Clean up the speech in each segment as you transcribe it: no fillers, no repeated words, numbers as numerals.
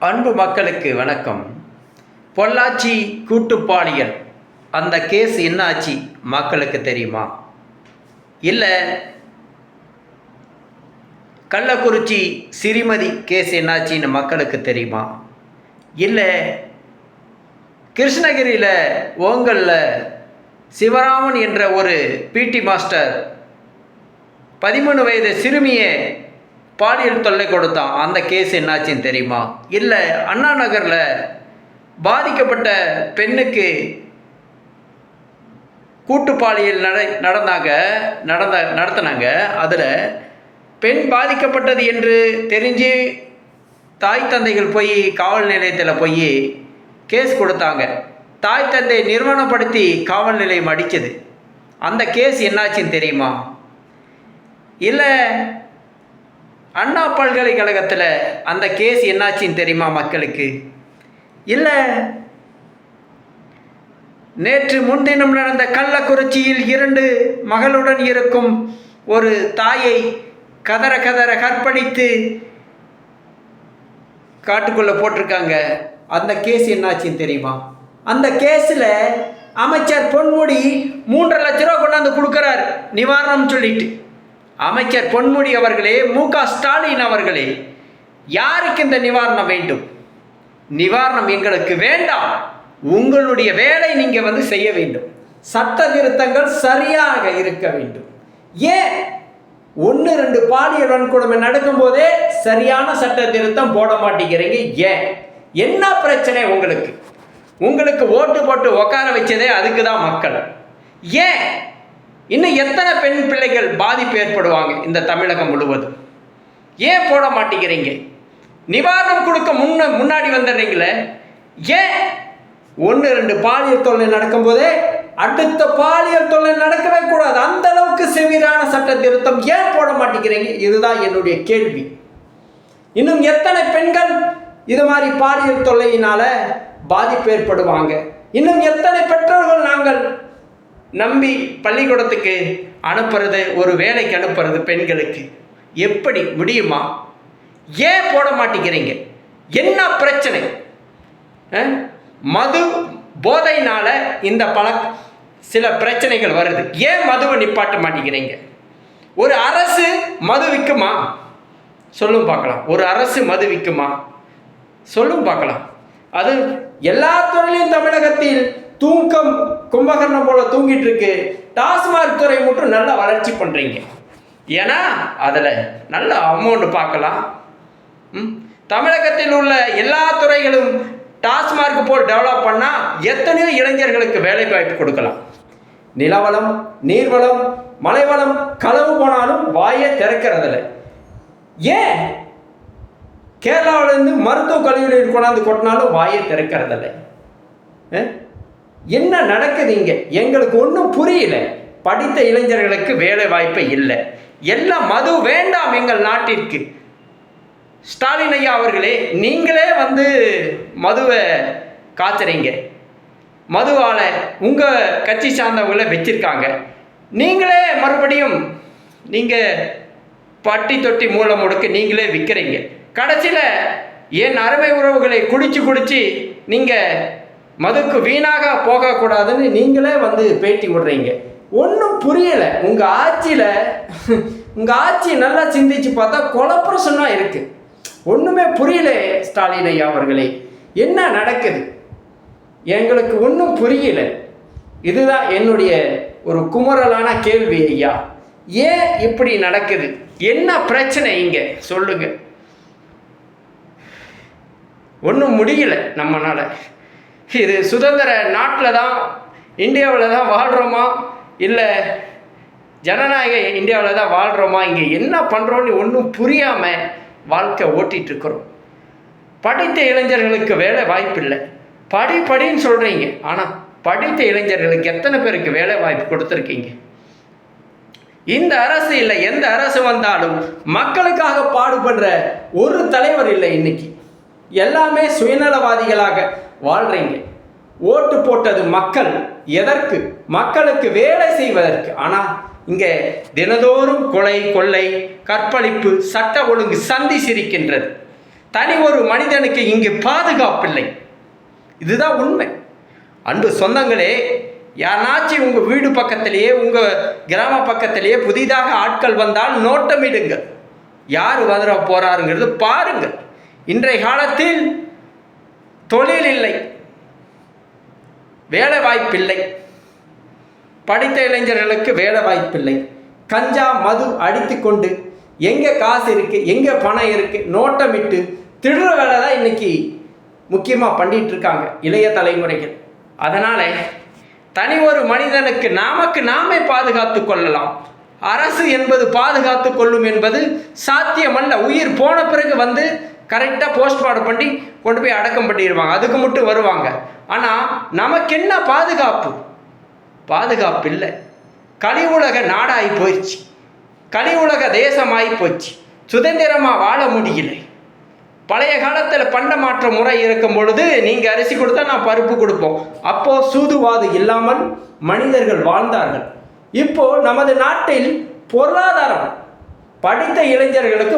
அன்பு மக்களுக்கு வணக்கம். பொள்ளாச்சி கூட்டுப்பாலியல் அந்த கேஸ் என்னாச்சு மக்களுக்கு தெரியுமா? இல்லை கள்ளக்குறிச்சி சிறுமதி கேஸ் என்னாச்சின்னு மக்களுக்கு தெரியுமா? இல்லை கிருஷ்ணகிரியில் ஓங்கல்ல சிவராமன் என்ற ஒரு பிடி மாஸ்டர் 13 வயது சிறுமியை பாலியல் தொல்லை கொடுத்தான், அந்த கேஸ் என்னாச்சுன்னு தெரியுமா? இல்லை அண்ணா நகரில் பாதிக்கப்பட்ட பெண்ணுக்கு கூட்டு பாலியல் நடத்தினாங்க. அதில் பெண் பாதிக்கப்பட்டது என்று தெரிஞ்சு தாய் தந்தைகள் போய் காவல் நிலையத்தில் போய் கேஸ் கொடுத்தாங்க. தாய் தந்தை நிறுவனப்படுத்தி காவல் நிலையம் அடித்தது. அந்த கேஸ் என்னாச்சுன்னு தெரியுமா? இல்லை அண்ணா பல்கலைக்கழகத்தில் அந்த கேஸ் என்னாச்சின்னு தெரியுமா மக்களுக்கு? இல்லை நேற்று முன்தினம் நடந்த கள்ளக்குறிச்சியில் 2 மகளுடன் இருக்கும் ஒரு தாயை கதற கற்பழித்து காட்டுக்குள்ளே போட்டிருக்காங்க. அந்த கேஸ் என்னாச்சின்னு தெரியுமா? அந்த கேஸில் அமைச்சர் பொன்முடி 3.5 லட்ச ரூபா கொண்டாந்து கொடுக்குறார் நிவாரணம் சொல்லிட்டு. அமைச்சர் பொன்முடி அவர்களே, மு.க. ஸ்டாலின் அவர்களே, யாருக்கு இந்த நிவாரணம் வேண்டும்? நிவாரணம் எங்களுக்கு வேண்டாம். உங்களுடைய வேலை நீங்கள் செய்ய வேண்டும். சட்ட திருத்தங்கள் சரியாக இருக்க வேண்டும். ஏன் 1-2 பாலியல் வன்கொடுமை நடக்கும்போதே சரியான சட்ட திருத்தம் போட மாட்டேங்கிறீங்க? ஏன்? என்ன பிரச்சனை உங்களுக்கு? உங்களுக்கு ஓட்டு போட்டு உட்கார வச்சதே அதுக்கு தான் மக்கள். ஏன் இன்னும் எத்தனை பெண் பிள்ளைகள் பாதிப்பு ஏற்படுவாங்க இந்த தமிழகம் முழுவதும்? ஏன் போட மாட்டேங்கிறீங்க? நிவாரணம் கொடுக்க முன்னாடி வந்துடுறீங்களே. ஏன் 1-2 பாலியல் தொல்லை நடக்கும்போதே அடுத்த பாலியல் தொல்லை நடக்கவே கூடாது, அந்த அளவுக்கு செவிரான சட்ட திருத்தம் ஏன் போட மாட்டேங்கிறீங்க? இதுதான் என்னுடைய கேள்வி. இன்னும் எத்தனை பெண்கள் இது மாதிரி பாலியல் தொல்லையினால பாதிப்பு ஏற்படுவாங்க? இன்னும் எத்தனை பெற்றோர்கள் நாங்கள் நம்பி பள்ளிக்கூடத்துக்கு அனுப்புறது, ஒரு வேலைக்கு அனுப்புறது பெண்களுக்கு எப்படி முடியுமா? ஏன் போட மாட்டேங்கிறீங்க? என்ன பிரச்சனை? மது போதையினால இந்த சில பிரச்சனைகள் வருது. ஏன் மதுவை நிப்பாட்ட மாட்டேங்கிறீங்க? ஒரு அரசு மது விற்குமா? சொல்லும் பார்க்கலாம். ஒரு அரசு மது விற்குமா? சொல்லும் பார்க்கலாம். அது எல்லா துறையிலும் தமிழகத்தில் தூக்கம் கும்பகர்ணம் போல தூங்கிட்டு இருக்கு. டாஸ்மாக் துறை மட்டும் நல்லா வளர்ச்சி பண்ணுறீங்க. ஏன்னா அதில் நல்ல அமௌண்ட் பார்க்கலாம். தமிழகத்தில் உள்ள எல்லா துறைகளும் டாஸ்மாக் போல் டெவலப் பண்ணால் எத்தனையோ இளைஞர்களுக்கு வேலை வாய்ப்பு கொடுக்கலாம். நிலவளம், நீர்வளம், மலைவளம் களவு போனாலும் வாயை திறக்கிறதில்ல. ஏன் கேரளாவிலேருந்து மருத்துவ கல்லூரியில் கொண்டாந்து கொட்டினாலும் வாயை திறக்கிறதில்ல. என்ன நடக்குது இங்கே? எங்களுக்கு ஒன்றும் புரியல. படித்த இளைஞர்களுக்கு வேலை வாய்ப்பே இல்லை. எல்லாம் மது வேண்டாம் எங்கள் நாட்டிற்கு. ஸ்டாலின் ஐயா அவர்களே, நீங்களே மதுவை காத்துறீங்க. மதுவால் உங்கள் கட்சி சார்ந்தவங்களை வச்சிருக்காங்க. நீங்களே மறுபடியும் பட்டி தொட்டி மூலம் முடுக்கு நீங்களே விற்கிறீங்க. கடைசியில் என் அருமை உறவுகளை குடிச்சு நீங்கள் மதுக்கு வீணாக போகக்கூடாதுன்னு நீங்களே பேட்டி விடுறீங்க. ஒன்றும் புரியலை. உங்கள் ஆட்சி நல்லா சிந்திச்சு பார்த்தா குழப்பரசனாக இருக்குது. ஒன்றுமே புரியல ஸ்டாலின் ஐயா அவர்களே, என்ன நடக்குது? எங்களுக்கு ஒன்றும் புரியல. இதுதான் என்னுடைய ஒரு குமுறலான கேள்வி ஐயா. ஏன் இப்படி நடக்குது? என்ன பிரச்சனை இங்கே சொல்லுங்க. ஒன்றும் முடியல நம்மளால. இது சுதந்திர நாட்டில் தான், இந்தியாவில் தான் வாழ்கிறோமா, இல்லை ஜனநாயக இந்தியாவில் தான் வாழ்கிறோமா? இங்கே என்ன பண்ணுறோன்னு ஒன்றும் புரியாமல் வாழ்க்கை ஓட்டிகிட்ருக்குறோம். படித்த இளைஞர்களுக்கு வேலை வாய்ப்பு இல்லை. படின்னு சொல்கிறீங்க, ஆனால் படித்த இளைஞர்களுக்கு எத்தனை பேருக்கு வேலை வாய்ப்பு கொடுத்துருக்கீங்க? இந்த அரசு இல்லை, எந்த அரசு வந்தாலும் மக்களுக்காக பாடுபடுற ஒரு தலைவர் இல்லை. இன்னைக்கு எல்லாமே சுயநலவாதிகளாக வாழ்கிறீங்க. ஓட்டு போட்டது மக்கள் எதற்கு? மக்களுக்கு வேலை செய்வதற்கு. ஆனால் இங்கே தினதோறும் கொலை, கொள்ளை, கற்பழிப்பு, சட்ட ஒழுங்கு சந்தி சிரிக்கின்றது. தனி ஒரு மனிதனுக்கு இங்கு பாதுகாப்பில்லை. இதுதான் உண்மை. அன்பு சொந்தங்களே, யாராச்சும் உங்கள் வீடு பக்கத்திலேயே உங்கள் கிராம பக்கத்திலேயே புதிதாக ஆட்கள் வந்தால் நோட்டமிடுங்க. யார் வர போறாருங்கிறது பாருங்கள். இன்றைய காலத்தில் தொழில் இல்லை, வேலை வாய்ப்பில்லை, படித்த இளைஞர்களுக்கு வேலை வாய்ப்பில்லை. கஞ்சா மது அடித்து கொண்டு எங்கே காசு இருக்குது, எங்கே பணம் இருக்குது, நோட்டமிட்டு திருடுற வேலை தான் இன்னைக்கு முக்கியமாக பண்ணிட்டு இருக்காங்க இளைய தலைமுறைகள். அதனால் தனி ஒரு மனிதனுக்கு நாமே பாதுகாத்து கொள்ளலாம். அரசு என்பது பாதுகாத்து கொள்ளும் என்பது சாத்தியமல்ல. உயிர் போன பிறகு வந்து கரெக்டாக போஸ்ட்மார்ட்டம் பண்ணி கொண்டு போய் அடக்கம் பண்ணிடுவாங்க, அதுக்கு மட்டும் வருவாங்க. ஆனால் நமக்கு என்ன பாதுகாப்பு இல்லை. கலி உலக நாடாகி போயிடுச்சு, கலி உலக தேசமாகி போச்சு, சுதந்திரமாக வாழ முடியலை. பழைய காலத்தில் பண்ட மாற்ற முறை இருக்கும் பொழுது நீங்கள் அரிசி கொடுத்தா நான் பருப்பு கொடுப்போம். அப்போது சூதுவாது இல்லாமல் மனிதர்கள் வாழ்ந்தார்கள். இப்போ நமது நாட்டில் பொருளாதாரம், படித்த இளைஞர்களுக்கு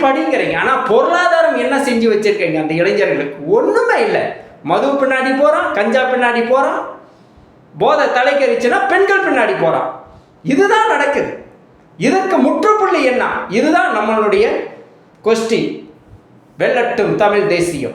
படிங்கிறீங்க, ஆனால் பொருளாதாரம் என்ன செஞ்சு வச்சிருக்கீங்க அந்த இளைஞர்களுக்கு? ஒன்றுமே இல்லை. மது பின்னாடி போகிறான், கஞ்சா பின்னாடி போகிறான், போதை தலைக்கரிச்சுன்னா பெண்கள் பின்னாடி போகிறான். இதுதான் நடக்குது. இதற்கு முற்றுப்புள்ளி என்ன? இதுதான் நம்மளுடைய கொஸ்டின். வெல்லட்டும் தமிழ் தேசியம்.